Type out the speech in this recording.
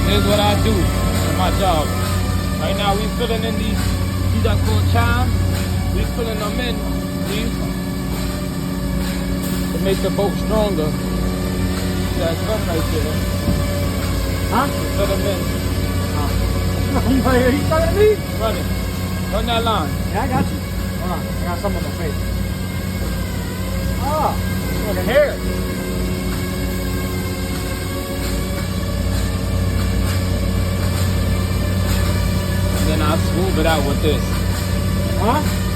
Here's what I do for my job. Right now we filling in these are called chimes. We filling them in, see? To make the boat stronger. See that gun right there? Huh? Fill them in. Are you talking to me? Run it. Run that line. Yeah, I got you. Hold on, I got some on my face. Oh, look at hair. And then I smooth it out with this. Huh?